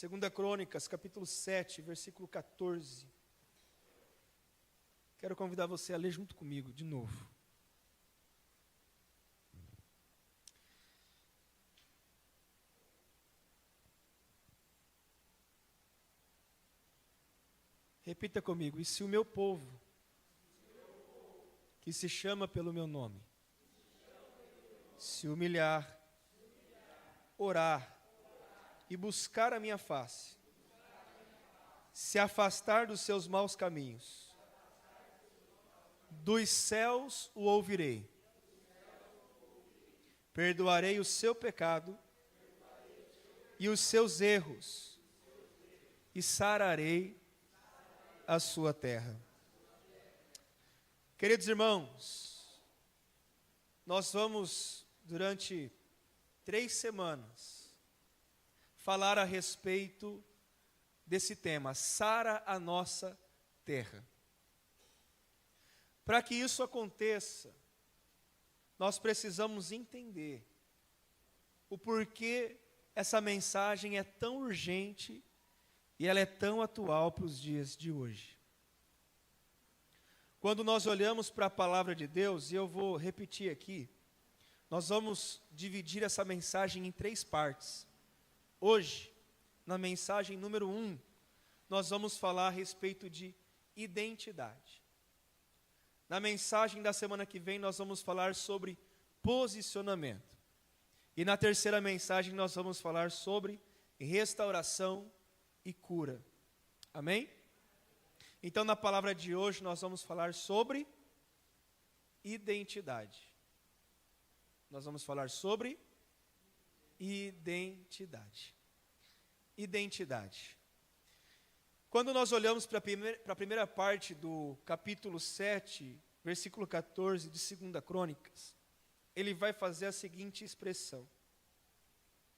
Segunda Crônicas, capítulo 7, versículo 14. Quero convidar você a ler junto comigo, de novo. Repita comigo. E se o meu povo, que se chama pelo meu nome, se humilhar, orar e buscar a minha face, se afastar dos seus maus caminhos, dos céus o ouvirei, perdoarei o seu pecado e os seus erros, e sararei a sua terra. Queridos irmãos, nós vamos, durante 3 semanas, falar a respeito desse tema, sara a nossa terra. Para que isso aconteça, nós precisamos entender o porquê essa mensagem é tão urgente e ela é tão atual para os dias de hoje. Quando nós olhamos para a palavra de Deus, e eu vou repetir aqui, nós vamos dividir essa mensagem em 3 partes. Hoje, na mensagem número 1, nós vamos falar a respeito de identidade. Na mensagem da semana que vem, nós vamos falar sobre posicionamento. E na terceira mensagem, nós vamos falar sobre restauração e cura. Amém? Então, na palavra de hoje, nós vamos falar sobre identidade. Nós vamos falar sobre identidade. Identidade. Quando nós olhamos para a primeira parte do capítulo 7, versículo 14 de 2 Crônicas, ele vai fazer a seguinte expressão: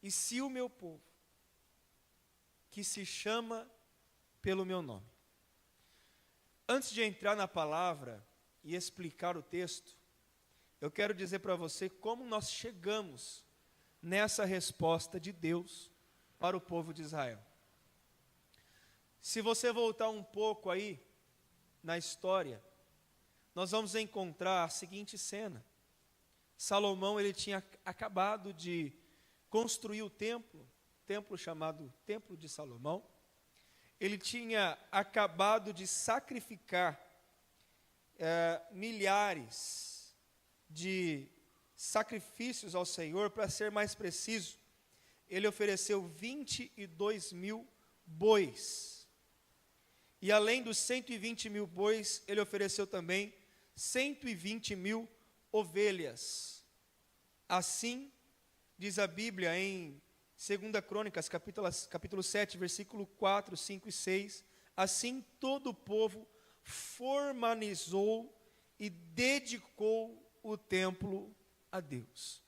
e se o meu povo, que se chama pelo meu nome. Antes de entrar na palavra e explicar o texto, eu quero dizer para você como nós chegamos nessa resposta de Deus para o povo de Israel. Se você voltar um pouco aí na história, nós vamos encontrar a seguinte cena. Salomão, ele tinha acabado de construir o templo chamado Templo de Salomão. Ele tinha acabado de sacrificar milhares de sacrifícios ao Senhor. Para ser mais preciso, ele ofereceu 22 mil bois. E além dos 120 mil bois, ele ofereceu também 120 mil ovelhas. Assim, diz a Bíblia em 2 Crônicas, capítulo 7, versículo 4, 5 e 6, assim todo o povo formalizou e dedicou o templo a Deus.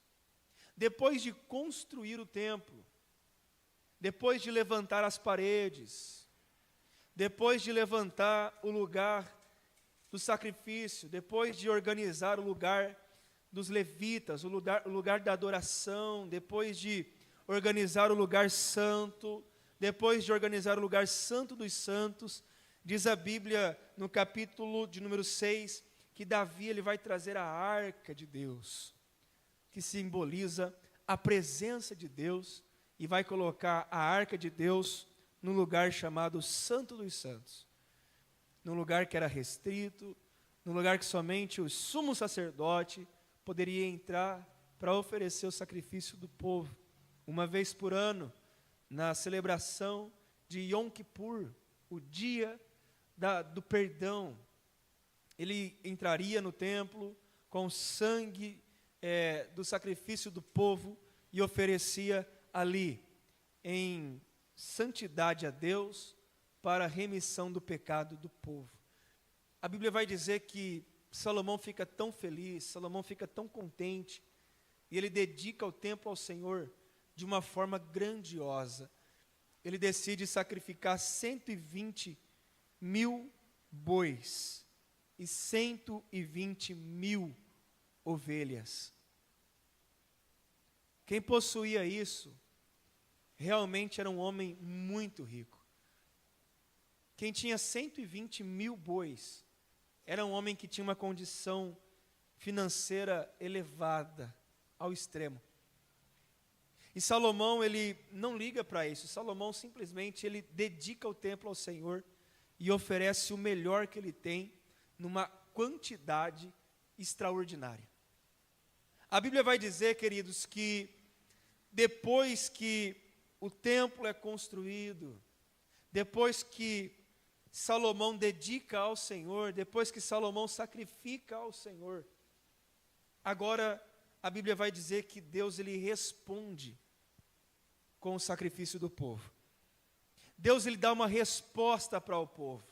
Depois de construir o templo, depois de levantar as paredes, depois de levantar o lugar do sacrifício, depois de organizar o lugar dos levitas, o lugar da adoração, depois de organizar o lugar santo, depois de organizar o lugar santo dos santos, diz a Bíblia no capítulo de número 6, que Davi ele vai trazer a arca de Deus, que simboliza a presença de Deus, e vai colocar a arca de Deus no lugar chamado Santo dos Santos, num lugar que era restrito, num lugar que somente o sumo sacerdote poderia entrar para oferecer o sacrifício do povo. Uma vez por ano, na celebração de Yom Kippur, o dia do perdão, ele entraria no templo com o sangue do sacrifício do povo e oferecia ali, em santidade a Deus, para a remissão do pecado do povo. A Bíblia vai dizer que Salomão fica tão feliz, Salomão fica tão contente, e ele dedica o templo ao Senhor de uma forma grandiosa. Ele decide sacrificar 120 mil bois e 120 mil ovelhas. Quem possuía isso realmente era um homem muito rico. Quem tinha 120 mil bois era um homem que tinha uma condição financeira elevada ao extremo. E Salomão, ele não liga para isso. Salomão simplesmente ele dedica o templo ao Senhor e oferece o melhor que ele tem numa quantidade extraordinária. A Bíblia vai dizer, queridos, que depois que o templo é construído, depois que Salomão dedica ao Senhor, depois que Salomão sacrifica ao Senhor, agora a Bíblia vai dizer que Deus ele responde com o sacrifício do povo. Deus ele dá uma resposta para o povo.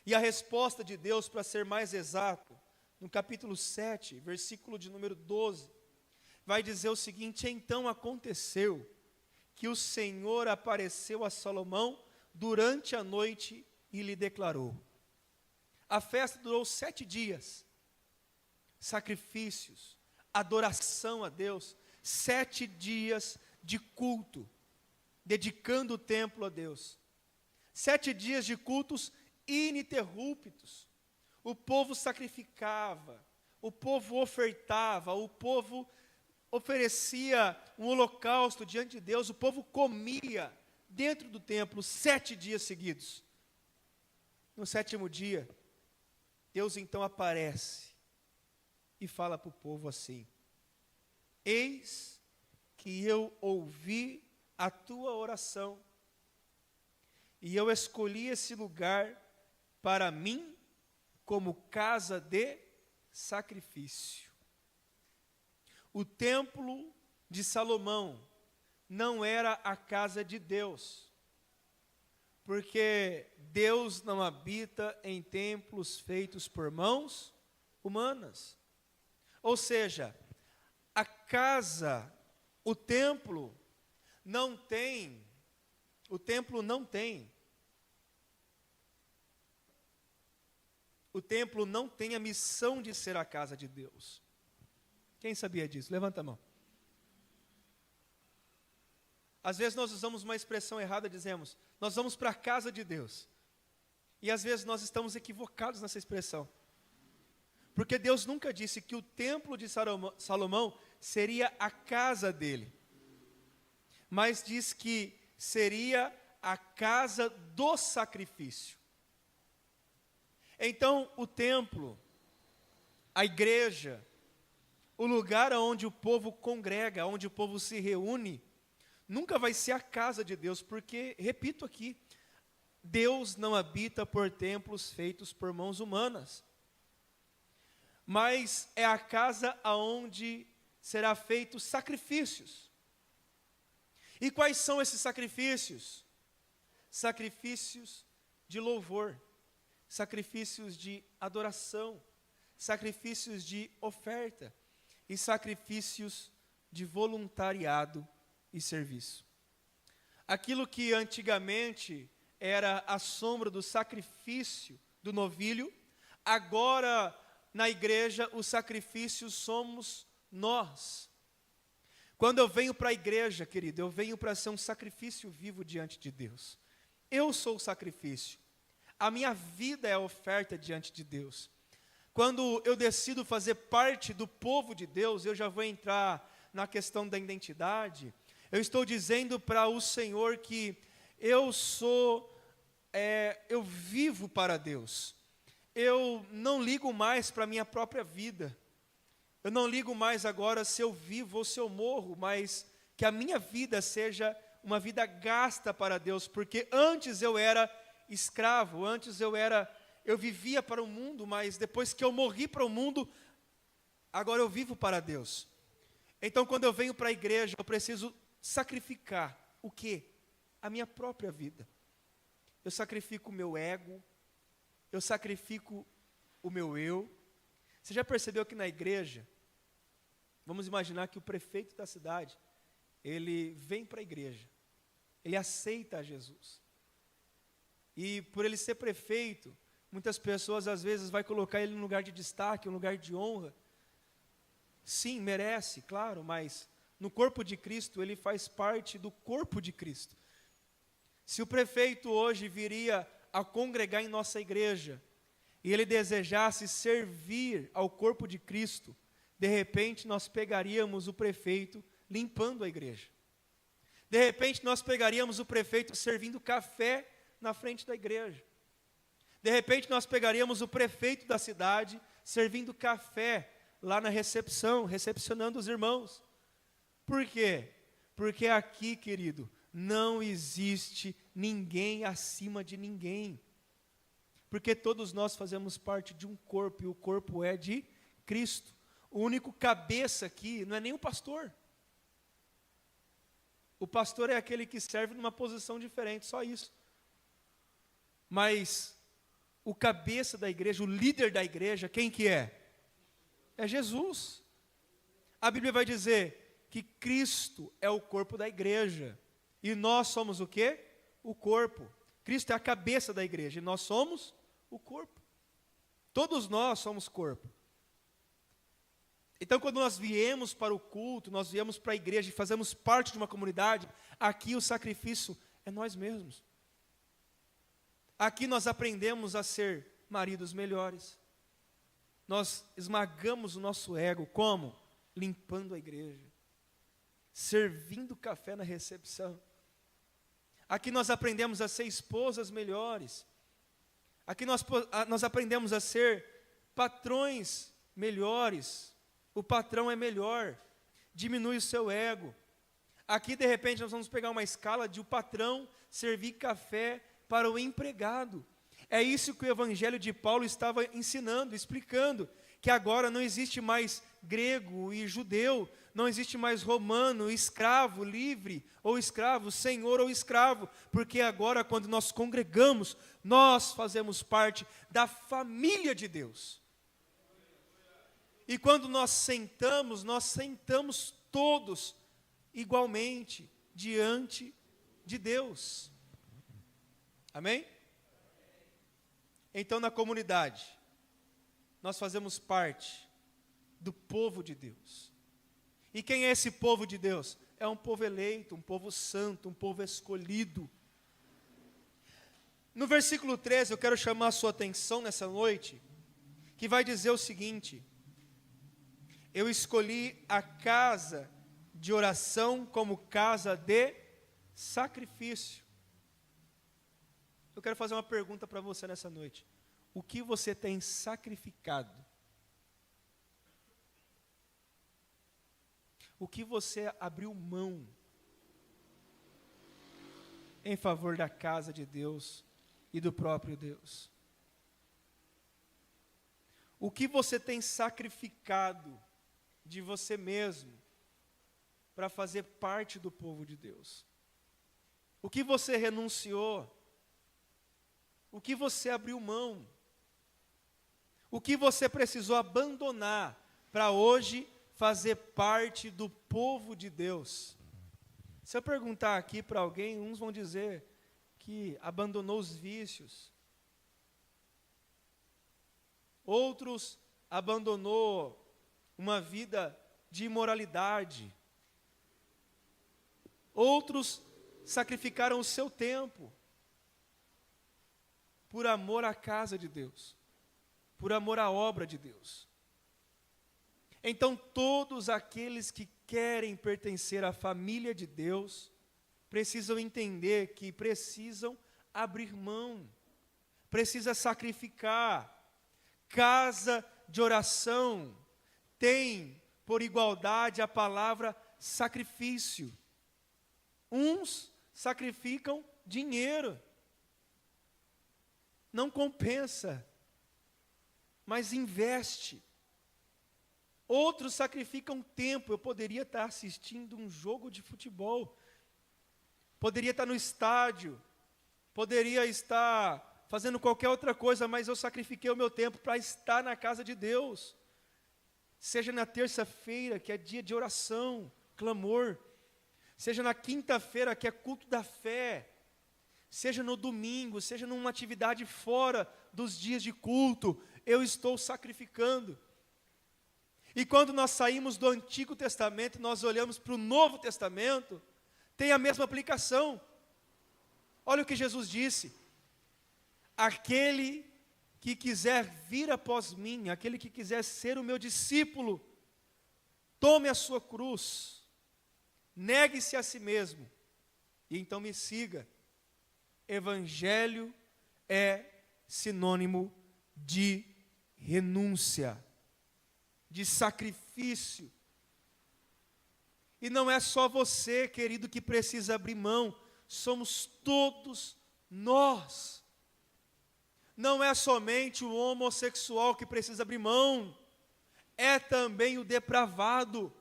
E a resposta de Deus, para ser mais exato, no capítulo 7, versículo de número 12, vai dizer o seguinte: então aconteceu que o Senhor apareceu a Salomão durante a noite e lhe declarou. A festa durou 7 dias, sacrifícios, adoração a Deus, 7 dias de culto, dedicando o templo a Deus, 7 dias de cultos ininterruptos. O povo sacrificava, o povo ofertava, o povo oferecia um holocausto diante de Deus, o povo comia dentro do templo 7 dias seguidos. No 7º dia, Deus então aparece e fala para o povo assim: eis que eu ouvi a tua oração, e eu escolhi esse lugar para mim como casa de sacrifício. O templo de Salomão não era a casa de Deus, porque Deus não habita em templos feitos por mãos humanas. Ou seja, a casa, o templo não tem a missão de ser a casa de Deus. Quem sabia disso? Levanta a mão. Às vezes nós usamos uma expressão errada, dizemos, nós vamos para a casa de Deus. E às vezes nós estamos equivocados nessa expressão. Porque Deus nunca disse que o templo de Salomão seria a casa dele. Mas diz que seria a casa do sacrifício. Então, o templo, a igreja, o lugar onde o povo congrega, onde o povo se reúne, nunca vai ser a casa de Deus, porque, repito aqui, Deus não habita por templos feitos por mãos humanas, mas é a casa aonde será feitos sacrifícios. E quais são esses sacrifícios? Sacrifícios de louvor, sacrifícios de adoração, sacrifícios de oferta e sacrifícios de voluntariado e serviço. Aquilo que antigamente era a sombra do sacrifício do novilho, agora na igreja o sacrifício somos nós. Quando eu venho para a igreja, querido, eu venho para ser um sacrifício vivo diante de Deus. Eu sou o sacrifício. A minha vida é a oferta diante de Deus. Quando eu decido fazer parte do povo de Deus, eu já vou entrar na questão da identidade. Eu estou dizendo para o Senhor que eu vivo para Deus. Eu não ligo mais para a minha própria vida. Eu não ligo mais agora se eu vivo ou se eu morro, mas que a minha vida seja uma vida gasta para Deus, porque antes eu era escravo, antes eu vivia para o mundo, mas depois que eu morri para o mundo, agora eu vivo para Deus. Então, quando eu venho para a igreja, eu preciso sacrificar o quê? A minha própria vida. Eu sacrifico o meu ego, eu sacrifico o meu eu. Você já percebeu que na igreja, vamos imaginar que o prefeito da cidade, ele vem para a igreja, ele aceita a Jesus. E por ele ser prefeito, muitas pessoas às vezes vai colocar ele em lugar de destaque, em lugar de honra. Sim, merece, claro, mas no corpo de Cristo, ele faz parte do corpo de Cristo. Se o prefeito hoje viria a congregar em nossa igreja, e ele desejasse servir ao corpo de Cristo, de repente nós pegaríamos o prefeito limpando a igreja. De repente nós pegaríamos o prefeito servindo café na frente da igreja. De repente nós pegaríamos o prefeito da cidade servindo café lá na recepção, recepcionando os irmãos. Por quê? Porque aqui, querido, não existe ninguém acima de ninguém. Porque todos nós fazemos parte de um corpo, e o corpo é de Cristo. O único cabeça aqui não é nem o pastor. O pastor é aquele que serve numa posição diferente, só isso. Mas o cabeça da igreja, o líder da igreja, quem que é? É Jesus. A Bíblia vai dizer que Cristo é o corpo da igreja. E nós somos o quê? O corpo. Cristo é a cabeça da igreja e nós somos o corpo. Todos nós somos corpo. Então, quando nós viemos para o culto, nós viemos para a igreja e fazemos parte de uma comunidade, aqui o sacrifício é nós mesmos. Aqui nós aprendemos a ser maridos melhores. Nós esmagamos o nosso ego, como? Limpando a igreja, servindo café na recepção. Aqui nós aprendemos a ser esposas melhores. Aqui nós aprendemos a ser patrões melhores. O patrão é melhor, diminui o seu ego. Aqui, de repente, nós vamos pegar uma escala de o patrão servir café para o empregado. É isso que o Evangelho de Paulo estava ensinando, explicando, que agora não existe mais grego e judeu, não existe mais romano, escravo, livre ou escravo, senhor ou escravo, porque agora, quando nós congregamos, nós fazemos parte da família de Deus. E quando nós sentamos todos igualmente diante de Deus. Amém? Então, na comunidade, nós fazemos parte do povo de Deus. E quem é esse povo de Deus? É um povo eleito, um povo santo, um povo escolhido. No versículo 13, eu quero chamar a sua atenção nessa noite, que vai dizer o seguinte: eu escolhi a casa de oração como casa de sacrifício. Eu quero fazer uma pergunta para você nessa noite. O que você tem sacrificado? O que você abriu mão em favor da casa de Deus e do próprio Deus? O que você tem sacrificado de você mesmo para fazer parte do povo de Deus? O que você renunciou? O que você abriu mão? O que você precisou abandonar para hoje fazer parte do povo de Deus? Se eu perguntar aqui para alguém, uns vão dizer que abandonou os vícios. Outros abandonou uma vida de imoralidade. Outros sacrificaram o seu tempo por amor à casa de Deus, por amor à obra de Deus. Então, todos aqueles que querem pertencer à família de Deus, precisam entender que precisam abrir mão, precisa sacrificar. Casa de oração tem por igualdade a palavra sacrifício. Uns sacrificam dinheiro, não compensa, mas investe. Outros sacrificam tempo. Eu poderia estar assistindo um jogo de futebol, poderia estar no estádio, poderia estar fazendo qualquer outra coisa, mas eu sacrifiquei o meu tempo para estar na casa de Deus. Seja na terça-feira, que é dia de oração, clamor, seja na quinta-feira, que é culto da fé, seja no domingo, seja numa atividade fora dos dias de culto, eu estou sacrificando. E quando nós saímos do Antigo Testamento, nós olhamos para o Novo Testamento, tem a mesma aplicação. Olha o que Jesus disse: aquele que quiser vir após mim, aquele que quiser ser o meu discípulo, tome a sua cruz, negue-se a si mesmo, e então me siga. Evangelho é sinônimo de renúncia, de sacrifício. E não é só você, querido, que precisa abrir mão, somos todos nós. Não é somente o homossexual que precisa abrir mão, é também o depravado,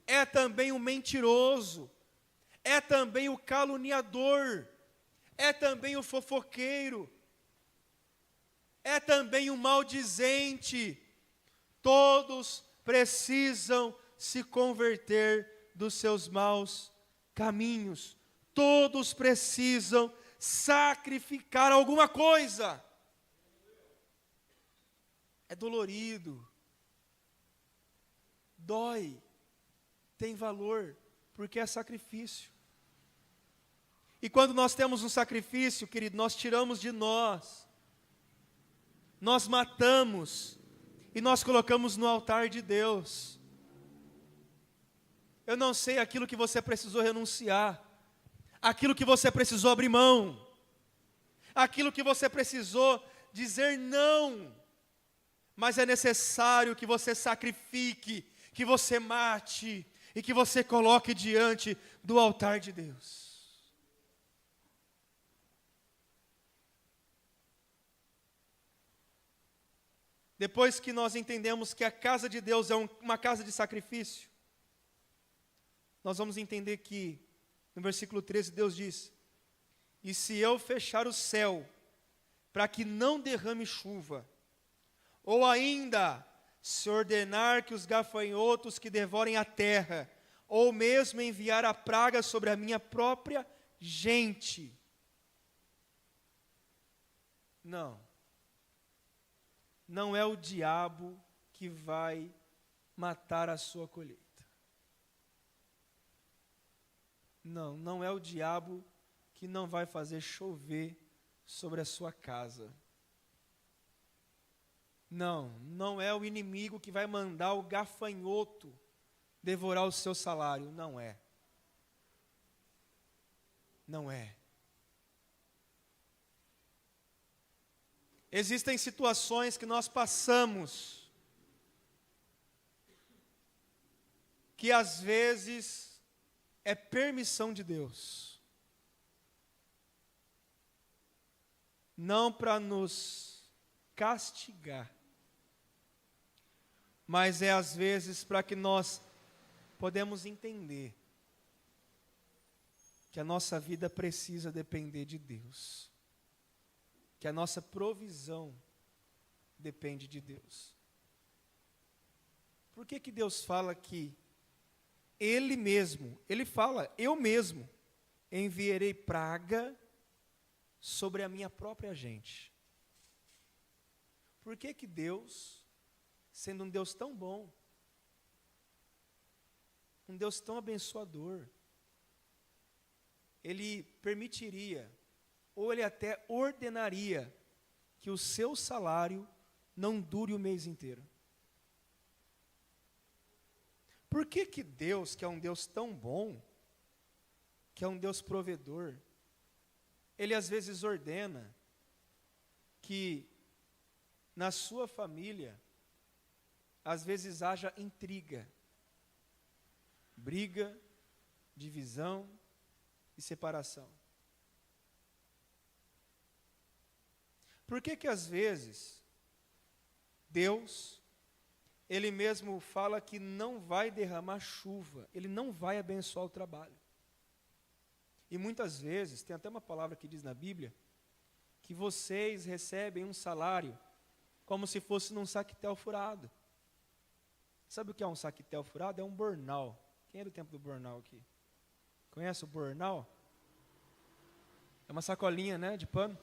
é também o mentiroso, é também o caluniador, é também o fofoqueiro, é também o maldizente. Todos precisam se converter dos seus maus caminhos. Todos precisam sacrificar alguma coisa. É dolorido, dói, tem valor, porque é sacrifício. E quando nós temos um sacrifício, querido, nós tiramos de nós, nós matamos e nós colocamos no altar de Deus. Eu não sei aquilo que você precisou renunciar, aquilo que você precisou abrir mão, aquilo que você precisou dizer não, mas é necessário que você sacrifique, que você mate e que você coloque diante do altar de Deus. Depois que nós entendemos que a casa de Deus é uma casa de sacrifício, nós vamos entender que, no versículo 13, Deus diz: e se eu fechar o céu, para que não derrame chuva, ou ainda, se ordenar que os gafanhotos que devorem a terra, ou mesmo enviar a praga sobre a minha própria gente. Não é o diabo que vai matar a sua colheita. Não é o diabo que não vai fazer chover sobre a sua casa. Não é o inimigo que vai mandar o gafanhoto devorar o seu salário. Não é. Existem situações que nós passamos, que às vezes é permissão de Deus, não para nos castigar, mas é às vezes para que nós podemos entender que a nossa vida precisa depender de Deus, que a nossa provisão depende de Deus. Por que Deus fala que Ele mesmo, Ele fala, eu mesmo enviarei praga sobre a minha própria gente? Por que Deus, sendo um Deus tão bom, um Deus tão abençoador, Ele permitiria, ou Ele até ordenaria, que o seu salário não dure o mês inteiro? Por que Deus, que é um Deus tão bom, que é um Deus provedor, Ele às vezes ordena que na sua família, às vezes haja intriga, briga, divisão e separação? Por que às vezes Deus, Ele mesmo fala que não vai derramar chuva, Ele não vai abençoar o trabalho? E muitas vezes, tem até uma palavra que diz na Bíblia, que vocês recebem um salário como se fosse num saquetel furado. Sabe o que é um saquetel furado? É um bornal. Quem é do tempo do bornal aqui? Conhece o bornal? É uma sacolinha, né, de pano.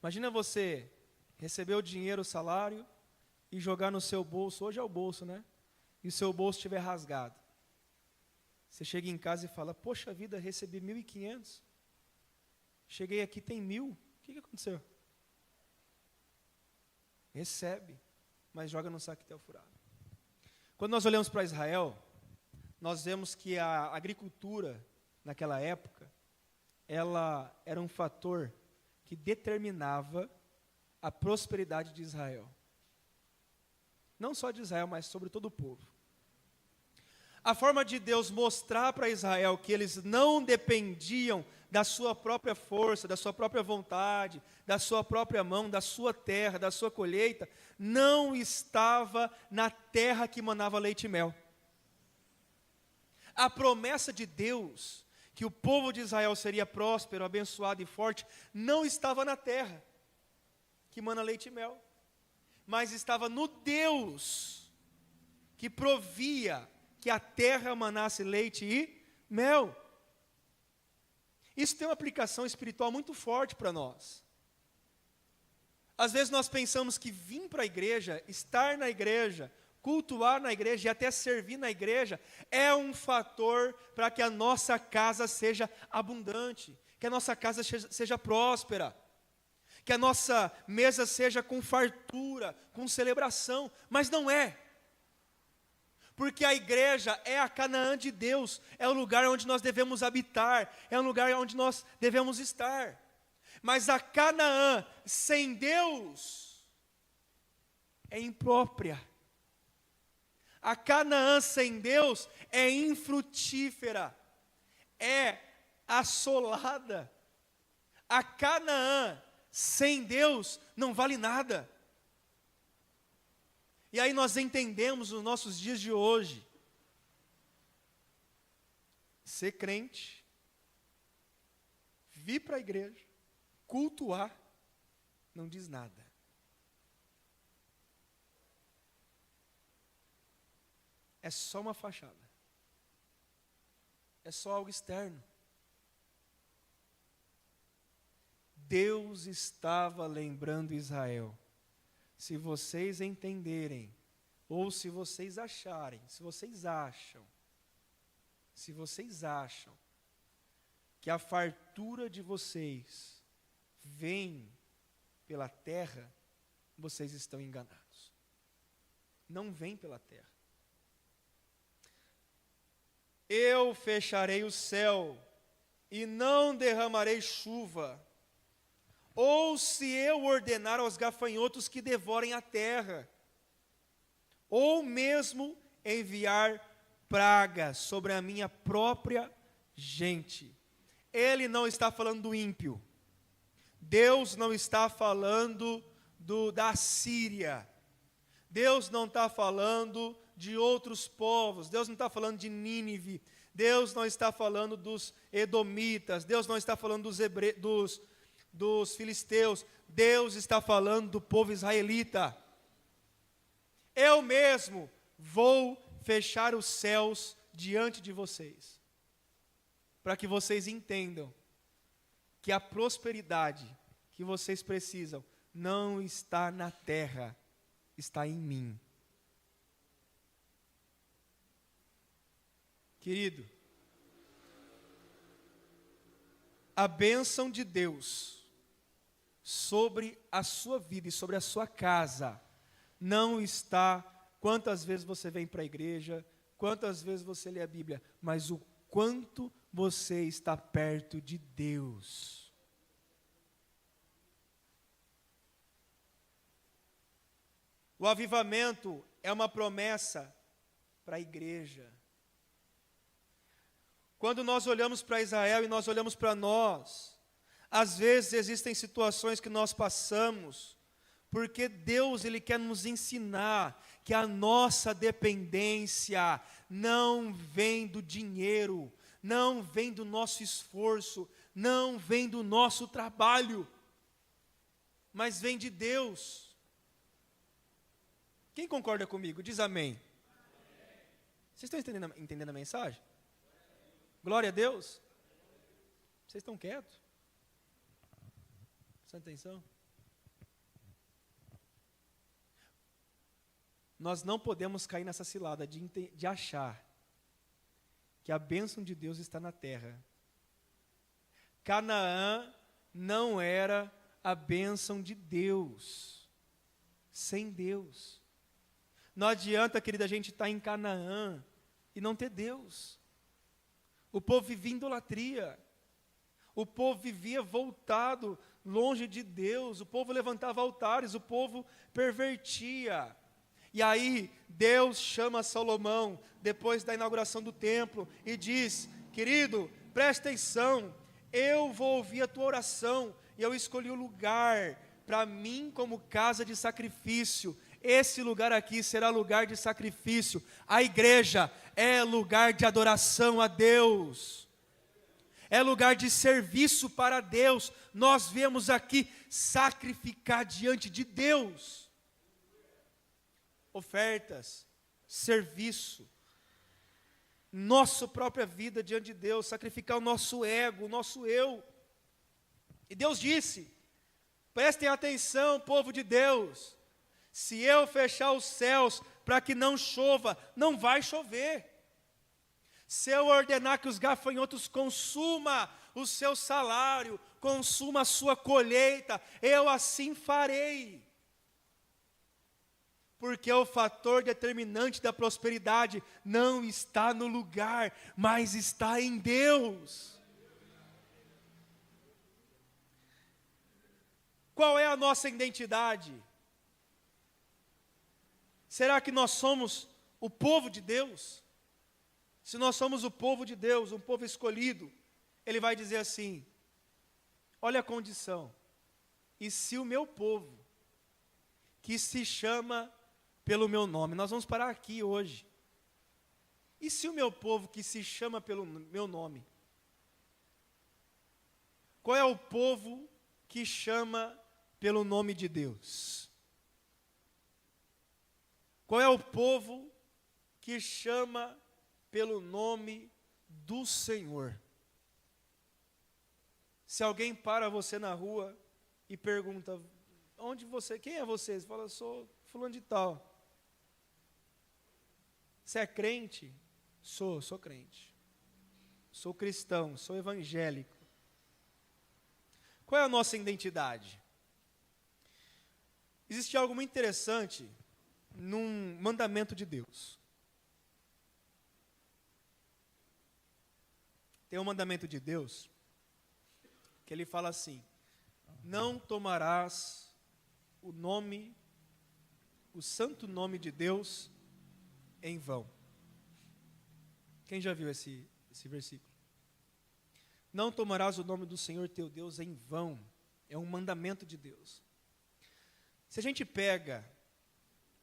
Imagina você receber o dinheiro, o salário, e jogar no seu bolso, hoje é o bolso, né? E o seu bolso estiver rasgado. Você chega em casa e fala, poxa vida, recebi 1.500. Cheguei aqui, tem 1.000. O que aconteceu? Recebe, mas joga no saquetel furado. Quando nós olhamos para Israel, nós vemos que a agricultura, naquela época, ela era um fator que determinava a prosperidade de Israel. Não só de Israel, mas sobre todo o povo. A forma de Deus mostrar para Israel que eles não dependiam da sua própria força, da sua própria vontade, da sua própria mão, da sua terra, da sua colheita, não estava na terra que manava leite e mel. A promessa de Deus, que o povo de Israel seria próspero, abençoado e forte, não estava na terra que mana leite e mel, mas estava no Deus que provia que a terra manasse leite e mel. Isso tem uma aplicação espiritual muito forte para nós. Às vezes nós pensamos que vir para a igreja, estar na igreja, cultuar na igreja e até servir na igreja é um fator para que a nossa casa seja abundante, que a nossa casa seja próspera, que a nossa mesa seja com fartura, com celebração, mas não é. Porque a igreja é a Canaã de Deus, é o lugar onde nós devemos habitar, é o lugar onde nós devemos estar. Mas a Canaã sem Deus é imprópria. A Canaã sem Deus é infrutífera, é assolada. A Canaã sem Deus não vale nada. E aí nós entendemos nos nossos dias de hoje, ser crente, vir para a igreja, cultuar, não diz nada. É só uma fachada. É só algo externo. Deus estava lembrando Israel. Se vocês entenderem, ou se vocês acharem, se vocês acham que a fartura de vocês vem pela terra, vocês estão enganados. Não vem pela terra. Eu fecharei o céu e não derramarei chuva, ou se eu ordenar aos gafanhotos que devorem a terra, ou mesmo enviar pragas sobre a minha própria gente. Ele não está falando do ímpio. Deus não está falando da Síria. Deus não está falando de outros povos. Deus não está falando de Nínive. Deus não está falando dos edomitas. Deus não está falando dos filisteus. Deus está falando do povo israelita. Eu mesmo vou fechar os céus diante de vocês, para que vocês entendam que a prosperidade que vocês precisam não está na terra, está em mim. Querido, a bênção de Deus sobre a sua vida e sobre a sua casa não está quantas vezes você vem para a igreja, quantas vezes você lê a Bíblia, mas o quanto você está perto de Deus. O avivamento é uma promessa para a igreja. Quando nós olhamos para Israel e nós olhamos para nós, às vezes existem situações que nós passamos, porque Deus, Ele quer nos ensinar que a nossa dependência não vem do dinheiro, não vem do nosso esforço, não vem do nosso trabalho, mas vem de Deus. Quem concorda comigo? Diz amém. Vocês estão entendendo a mensagem? Glória a Deus. Vocês estão quietos? Presta atenção. nós não podemos cair nessa cilada de achar que a bênção de Deus está na terra. Canaã não era a bênção de Deus, sem Deus. Não adianta, querida, a gente estar em Canaã e não ter Deus. O povo vivia em idolatria. O povo vivia voltado, longe de Deus. O povo levantava altares, o povo pervertia. E aí, Deus chama Salomão, depois da inauguração do templo, e diz: querido, presta atenção, eu vou ouvir a tua oração, e eu escolhi o lugar para mim como casa de sacrifício. Esse lugar aqui será lugar de sacrifício. A igreja é lugar de adoração a Deus, é lugar de serviço para Deus. Nós viemos aqui sacrificar diante de Deus. Ofertas, serviço, nossa própria vida diante de Deus, sacrificar o nosso ego, o nosso eu. E Deus disse: prestem atenção, povo de Deus, se eu fechar os céus para que não chova, não vai chover. Se eu ordenar que os gafanhotos consumam o seu salário, consuma a sua colheita, eu assim farei. Porque o fator determinante da prosperidade não está no lugar, mas está em Deus. Qual é a nossa identidade? Será que nós somos o povo de Deus? Se nós somos o povo de Deus, um povo escolhido, Ele vai dizer assim: olha a condição, e se o meu povo, que se chama pelo meu nome, nós vamos parar aqui hoje, e se o meu povo que se chama pelo meu nome, qual é o povo que chama pelo nome de Deus? Qual é o povo que chama pelo nome do Senhor? Se alguém para você na rua e pergunta: quem é você? Você fala: sou fulano de tal. Você é crente? Sou crente. Sou cristão, sou evangélico. Qual é a nossa identidade? Existe algo muito interessante num mandamento de Deus. Tem um mandamento de Deus que ele fala assim: não tomarás o santo nome de Deus em vão. Quem já viu esse versículo? Não tomarás o nome do Senhor teu Deus em vão. É um mandamento de Deus. Se a gente pega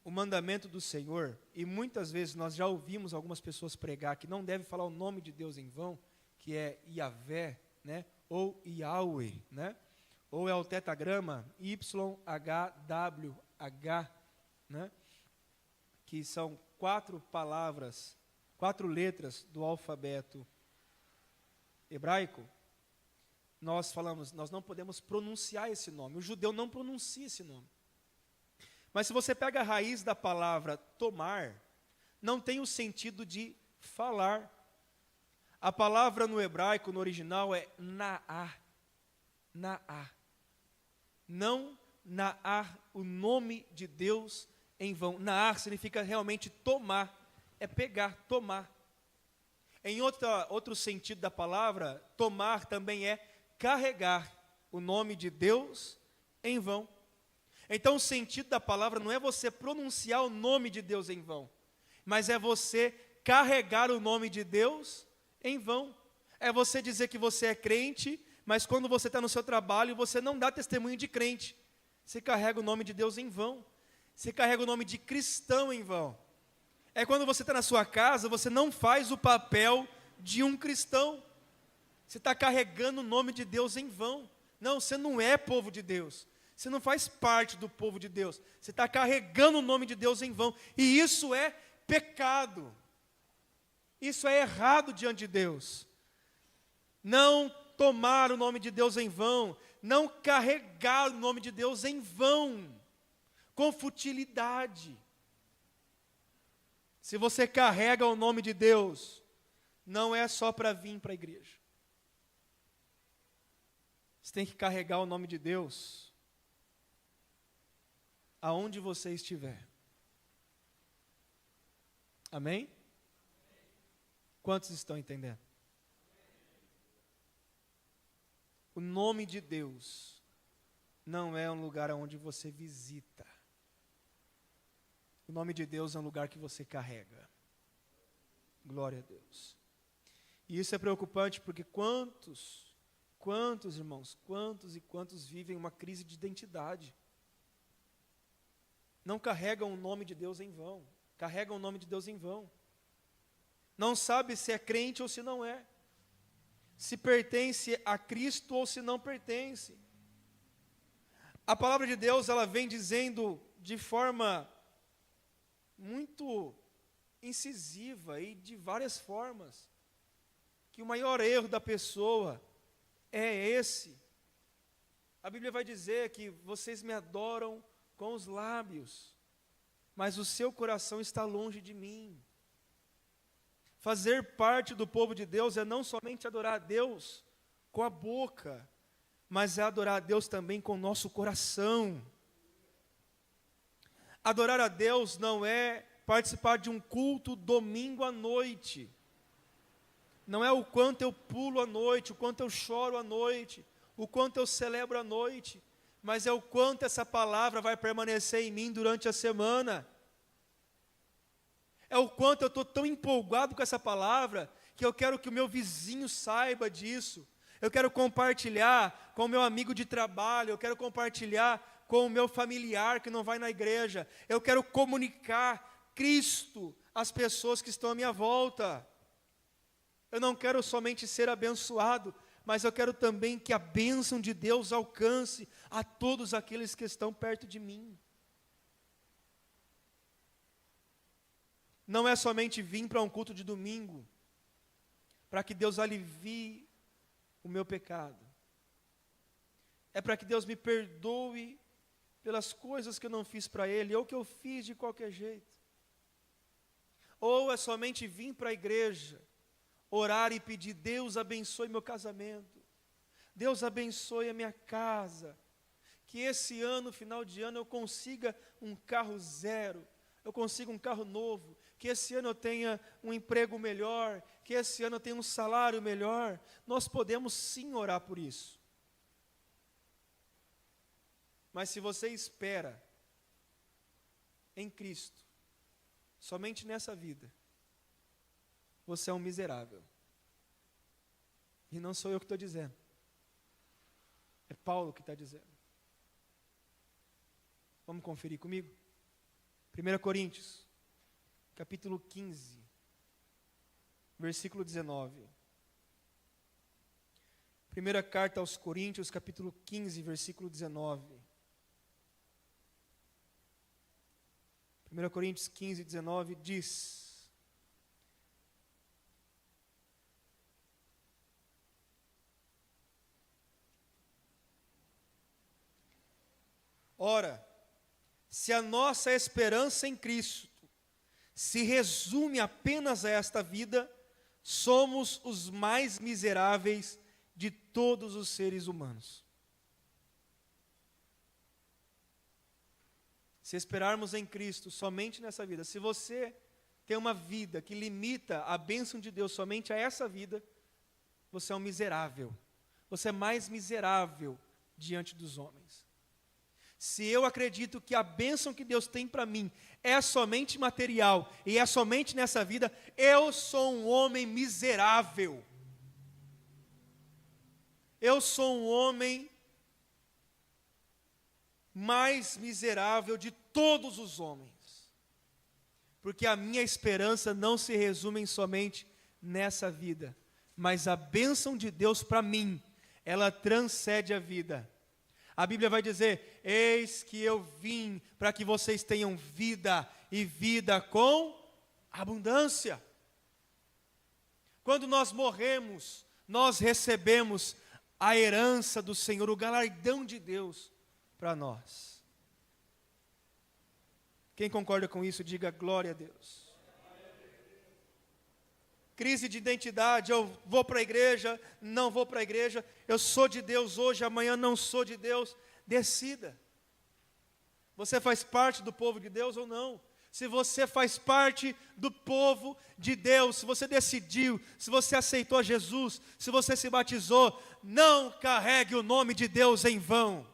o mandamento do Senhor, e muitas vezes nós já ouvimos algumas pessoas pregar que não deve falar o nome de Deus em vão, que é Yahvé, né? Ou Yahweh, né? Ou é o tetagrama YHWH, né? Que são 4 palavras, 4 letras do alfabeto hebraico. Nós falamos, nós não podemos pronunciar esse nome. O judeu não pronuncia esse nome. Mas se você pega a raiz da palavra tomar, não tem o sentido de falar. A palavra no hebraico, no original, é naá. Naá. Não naar o nome de Deus em vão. Naar significa realmente tomar. É pegar, tomar. Em outro sentido da palavra, tomar também é carregar o nome de Deus em vão. Então o sentido da palavra não é você pronunciar o nome de Deus em vão, mas é você carregar o nome de Deus em vão. É você dizer que você é crente, mas quando você está no seu trabalho, você não dá testemunho de crente. Você carrega o nome de Deus em vão. Você carrega o nome de cristão em vão. É quando você está na sua casa, você não faz o papel de um cristão. Você está carregando o nome de Deus em vão. Não, você não é povo de Deus. Você não faz parte do povo de Deus. Você está carregando o nome de Deus em vão. E isso é pecado. Isso é errado diante de Deus. Não tomar o nome de Deus em vão. Não carregar o nome de Deus em vão. Com futilidade. Se você carrega o nome de Deus, não é só para vir para a igreja. Você tem que carregar o nome de Deus aonde você estiver. Amém? Quantos estão entendendo? O nome de Deus não é um lugar onde você visita. O nome de Deus é um lugar que você carrega. Glória a Deus. E isso é preocupante porque quantos irmãos, quantos vivem uma crise de identidade? Não carregam o nome de Deus em vão. Carregam o nome de Deus em vão. Não sabe se é crente ou se não é. Se pertence a Cristo ou se não pertence. A palavra de Deus, ela vem dizendo de forma muito incisiva e de várias formas, que o maior erro da pessoa é esse. A Bíblia vai dizer que vocês me adoram com os lábios, mas o seu coração está longe de mim. Fazer parte do povo de Deus é não somente adorar a Deus com a boca, mas é adorar a Deus também com o nosso coração. Adorar a Deus não é participar de um culto domingo à noite. Não é o quanto eu pulo à noite, o quanto eu choro à noite, o quanto eu celebro à noite, mas é o quanto essa palavra vai permanecer em mim durante a semana. É o quanto eu estou tão empolgado com essa palavra, que eu quero que o meu vizinho saiba disso. Eu quero compartilhar com o meu amigo de trabalho, eu quero compartilhar com o meu familiar que não vai na igreja. Eu quero comunicar Cristo às pessoas que estão à minha volta. Eu não quero somente ser abençoado, mas eu quero também que a bênção de Deus alcance a todos aqueles que estão perto de mim. Não é somente vir para um culto de domingo, para que Deus alivie o meu pecado. É para que Deus me perdoe pelas coisas que eu não fiz para Ele, ou que eu fiz de qualquer jeito. Ou é somente vir para a igreja, orar e pedir: Deus abençoe meu casamento, Deus abençoe a minha casa, que esse ano, final de ano, eu consiga um carro zero, eu consiga um carro novo, que esse ano eu tenha um emprego melhor, que esse ano eu tenha um salário melhor. Nós podemos sim orar por isso. Mas se você espera em Cristo, somente nessa vida, você é um miserável. E não sou eu que estou dizendo. É Paulo que está dizendo. Vamos conferir comigo? 1 Coríntios, capítulo 15, versículo 19. Primeira carta aos Coríntios, capítulo 15, versículo 19. 1 Coríntios 15, 19 diz: ora, se a nossa esperança em Cristo se resume apenas a esta vida, somos os mais miseráveis de todos os seres humanos. Se esperarmos em Cristo somente nessa vida, se você tem uma vida que limita a bênção de Deus somente a essa vida, você é um miserável. Você é mais miserável diante dos homens. Se eu acredito que a bênção que Deus tem para mim é somente material e é somente nessa vida, eu sou um homem miserável. Eu sou um homem mais miserável de todos os homens, porque a minha esperança não se resume somente nessa vida, mas a bênção de Deus para mim, ela transcende a vida. A Bíblia vai dizer: eis que eu vim para que vocês tenham vida, e vida com abundância. Quando nós morremos, nós recebemos a herança do Senhor, o galardão de Deus para nós. Quem concorda com isso, diga glória a Deus. crise de identidade, eu vou para a igreja, não vou para a igreja, eu sou de Deus hoje, amanhã não sou de Deus. Decida. Você faz parte do povo de Deus ou não? Se você faz parte do povo de Deus, se você decidiu, se você aceitou Jesus, se você se batizou, não carregue o nome de Deus em vão.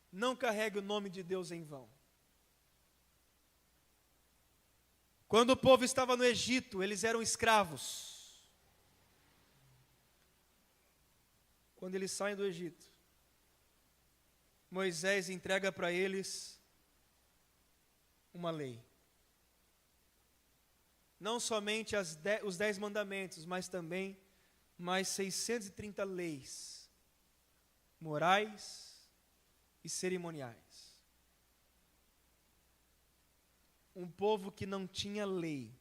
Não carregue o nome de Deus em vão. Quando o povo estava no Egito, eles eram escravos. Quando eles saem do Egito, Moisés entrega para eles uma lei. Não somente os 10 mandamentos, mas também mais 630 leis morais e cerimoniais. Um povo que não tinha lei,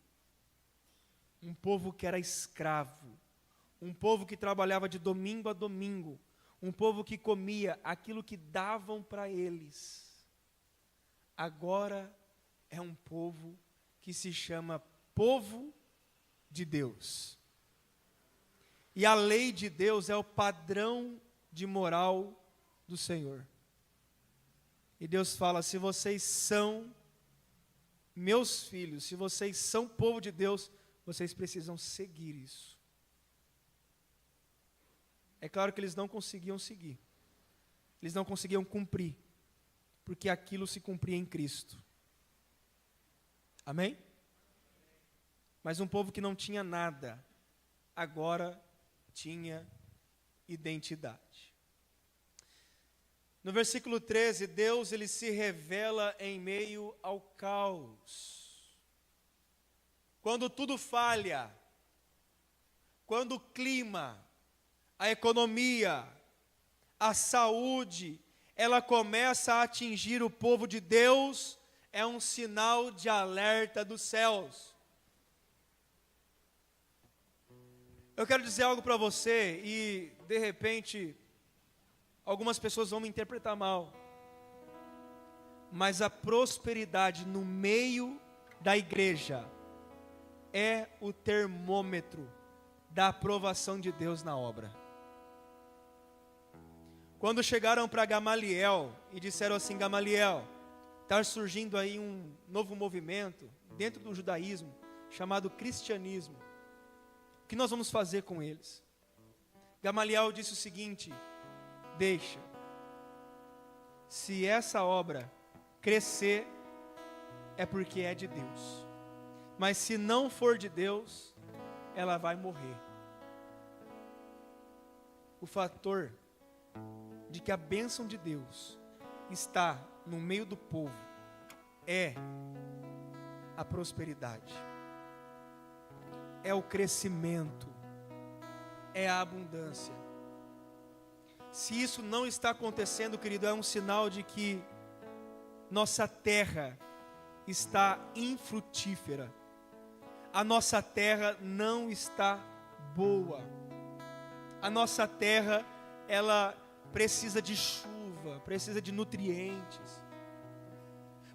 um povo que era escravo, um povo que trabalhava de domingo a domingo, um povo que comia aquilo que davam para eles. Agora é um povo que se chama povo de Deus. E a lei de Deus é o padrão de moral do Senhor. E Deus fala: se vocês são meus filhos, se vocês são povo de Deus, vocês precisam seguir isso. É claro que eles não conseguiam seguir. Eles não conseguiam cumprir, porque aquilo se cumpria em Cristo. Amém? Mas um povo que não tinha nada, agora tinha identidade. No versículo 13, Deus ele se revela em meio ao caos. Quando tudo falha, quando o clima, a economia, a saúde, ela começa a atingir o povo de Deus, é um sinal de alerta dos céus. Eu quero dizer algo para você e, de repente, algumas pessoas vão me interpretar mal. Mas a prosperidade no meio da igreja é o termômetro da aprovação de Deus na obra. Quando chegaram para Gamaliel e disseram assim: Gamaliel, está surgindo aí um novo movimento dentro do judaísmo, chamado cristianismo. O que nós vamos fazer com eles? Gamaliel disse o seguinte: deixa. Se essa obra crescer, é porque é de Deus. Mas se não for de Deus, ela vai morrer. O fator de que a bênção de Deus está no meio do povo é a prosperidade, é o crescimento, é a abundância. Se isso não está acontecendo, querido, é um sinal de que nossa terra está infrutífera, a nossa terra não está boa, a nossa terra, ela precisa de chuva, precisa de nutrientes,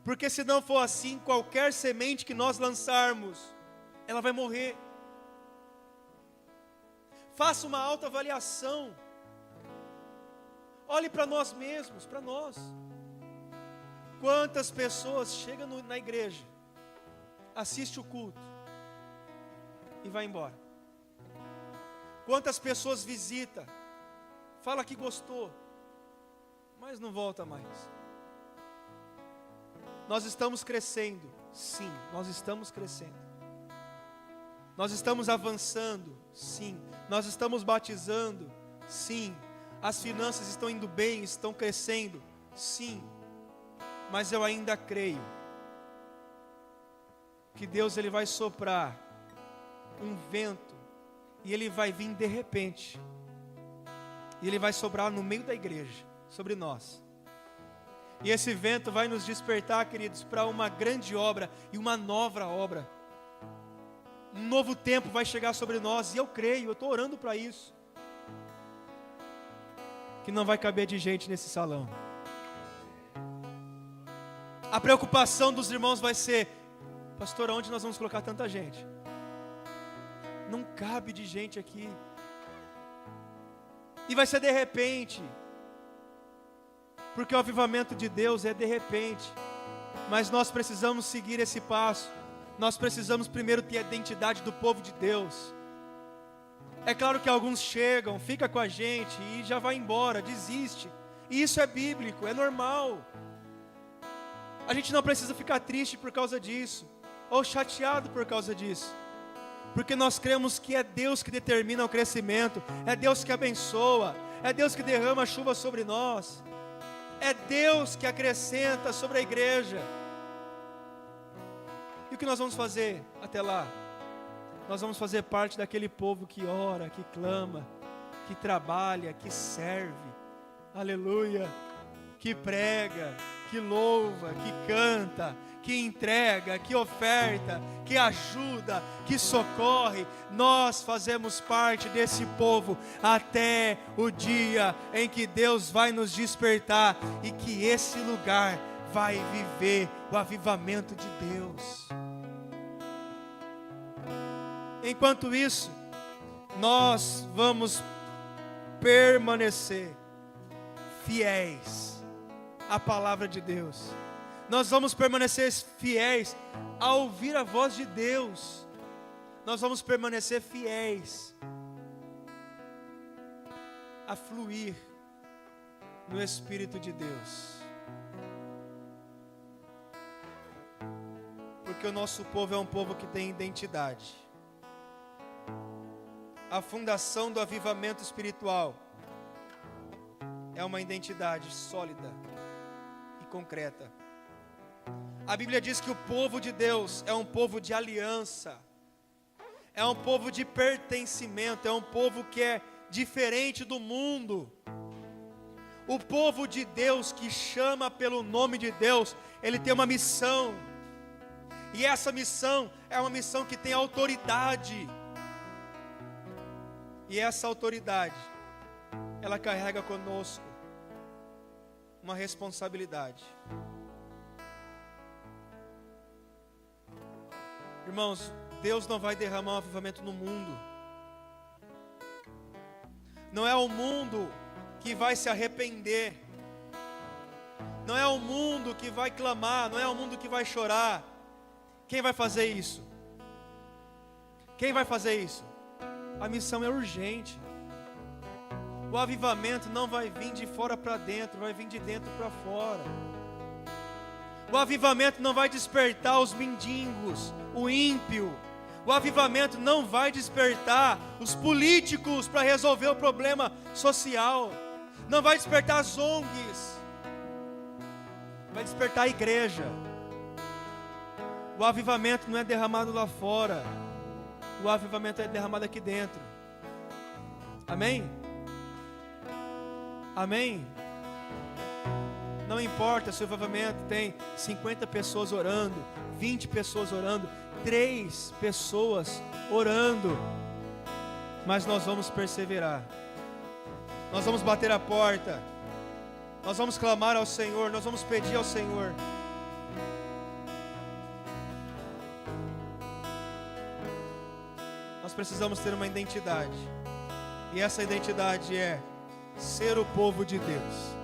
porque se não for assim, qualquer semente que nós lançarmos, ela vai morrer. Faça uma autoavaliação, olhe para nós mesmos, para nós. Quantas pessoas chegam na igreja, assiste o culto e vai embora? Quantas pessoas visita, fala que gostou, mas não volta mais? Nós estamos crescendo, sim, nós estamos crescendo. Nós estamos avançando, sim. Nós estamos batizando, sim. As finanças estão indo bem, estão crescendo, sim. Mas eu ainda creio que Deus ele vai soprar um vento e ele vai vir de repente. E ele vai soprar no meio da igreja, sobre nós. E esse vento vai nos despertar, queridos, para uma grande obra e uma nova obra. Um novo tempo vai chegar sobre nós, e eu creio, eu estou orando para isso. Que não vai caber de gente nesse salão. A preocupação dos irmãos vai ser: Pastor, aonde nós vamos colocar tanta gente? Não cabe de gente aqui. E vai ser de repente. Porque o avivamento de Deus é de repente. Mas nós precisamos seguir esse passo. Nós precisamos primeiro ter a identidade do povo de Deus. É claro que alguns chegam, fica com a gente e já vai embora, desiste. E isso é bíblico, é normal. A gente não precisa ficar triste por causa disso, ou chateado por causa disso. Porque nós cremos que é Deus que determina o crescimento, é Deus que abençoa, é Deus que derrama a chuva sobre nós, é Deus que acrescenta sobre a igreja. E o que nós vamos fazer até lá? Nós vamos fazer parte daquele povo que ora, que clama, que trabalha, que serve, aleluia, que prega, que louva, que canta, que entrega, que oferta, que ajuda, que socorre. Nós fazemos parte desse povo até o dia em que Deus vai nos despertar e que esse lugar vai viver o avivamento de Deus. Enquanto isso, nós vamos permanecer fiéis à palavra de Deus. Nós vamos permanecer fiéis a ouvir a voz de Deus. Nós vamos permanecer fiéis a fluir no Espírito de Deus. Porque o nosso povo é um povo que tem identidade. A fundação do avivamento espiritual é uma identidade sólida e concreta. A Bíblia diz que o povo de Deus é um povo de aliança, é um povo de pertencimento, é um povo que é diferente do mundo. O povo de Deus que chama pelo nome de Deus, ele tem uma missão, e essa missão é uma missão que tem autoridade. E essa autoridade, ela carrega conosco uma responsabilidade. Irmãos, Deus não vai derramar um avivamento no mundo. Não é o mundo que vai se arrepender. Não é o mundo que vai clamar, não é o mundo que vai chorar. Quem vai fazer isso? Quem vai fazer isso? A missão é urgente. O avivamento não vai vir de fora para dentro, vai vir de dentro para fora. O avivamento não vai despertar os mendigos, o ímpio. O avivamento não vai despertar os políticos para resolver o problema social. Não vai despertar as ONGs. Vai despertar a igreja. O avivamento não é derramado lá fora. O avivamento é derramado aqui dentro. Amém? Amém? Não importa se o avivamento tem 50 pessoas orando, 20 pessoas orando, 3 pessoas orando, mas nós vamos perseverar. Nós vamos bater a porta. Nós vamos clamar ao Senhor, nós vamos pedir ao Senhor. Nós precisamos ter uma identidade. E essa identidade é ser o povo de Deus.